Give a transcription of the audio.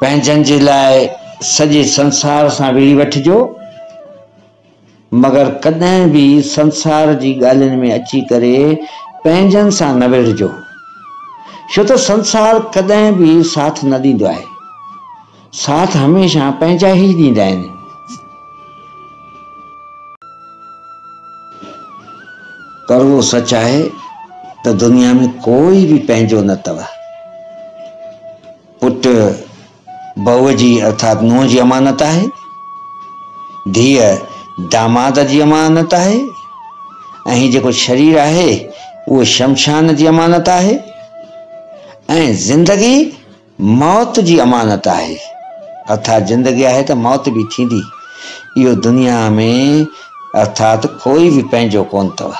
पंहिंजनि जे लाइ सॼे संसार सां विड़ी वठिजो, मगर कॾहिं बि संसार जी ॻाल्हियुनि में अची करे पंहिंजनि सां न विढ़जो, छो त संसार कॾहिं बि साथ न ॾींदो आहे। साथ हमेशह पंहिंजा ई ॾींदा आहिनि। कड़वो सच आहे त दुनिया में कोई भी पंहिंजो न अथव। पुट बहूअ जी अर्थात नुंहुं जी अमानत आहे, धीअ दामाद जी अमानत आहे, ऐं जेको शरीर आहे उहो शमशान जी अमानत आहे, ऐं ज़िंदगी मौत जी अमानत आहे। अर्थात ज़िंदगी आहे त मौत भी थींदी। इहो दुनिया में अर्थात कोई भी पंहिंजो कोन अथव।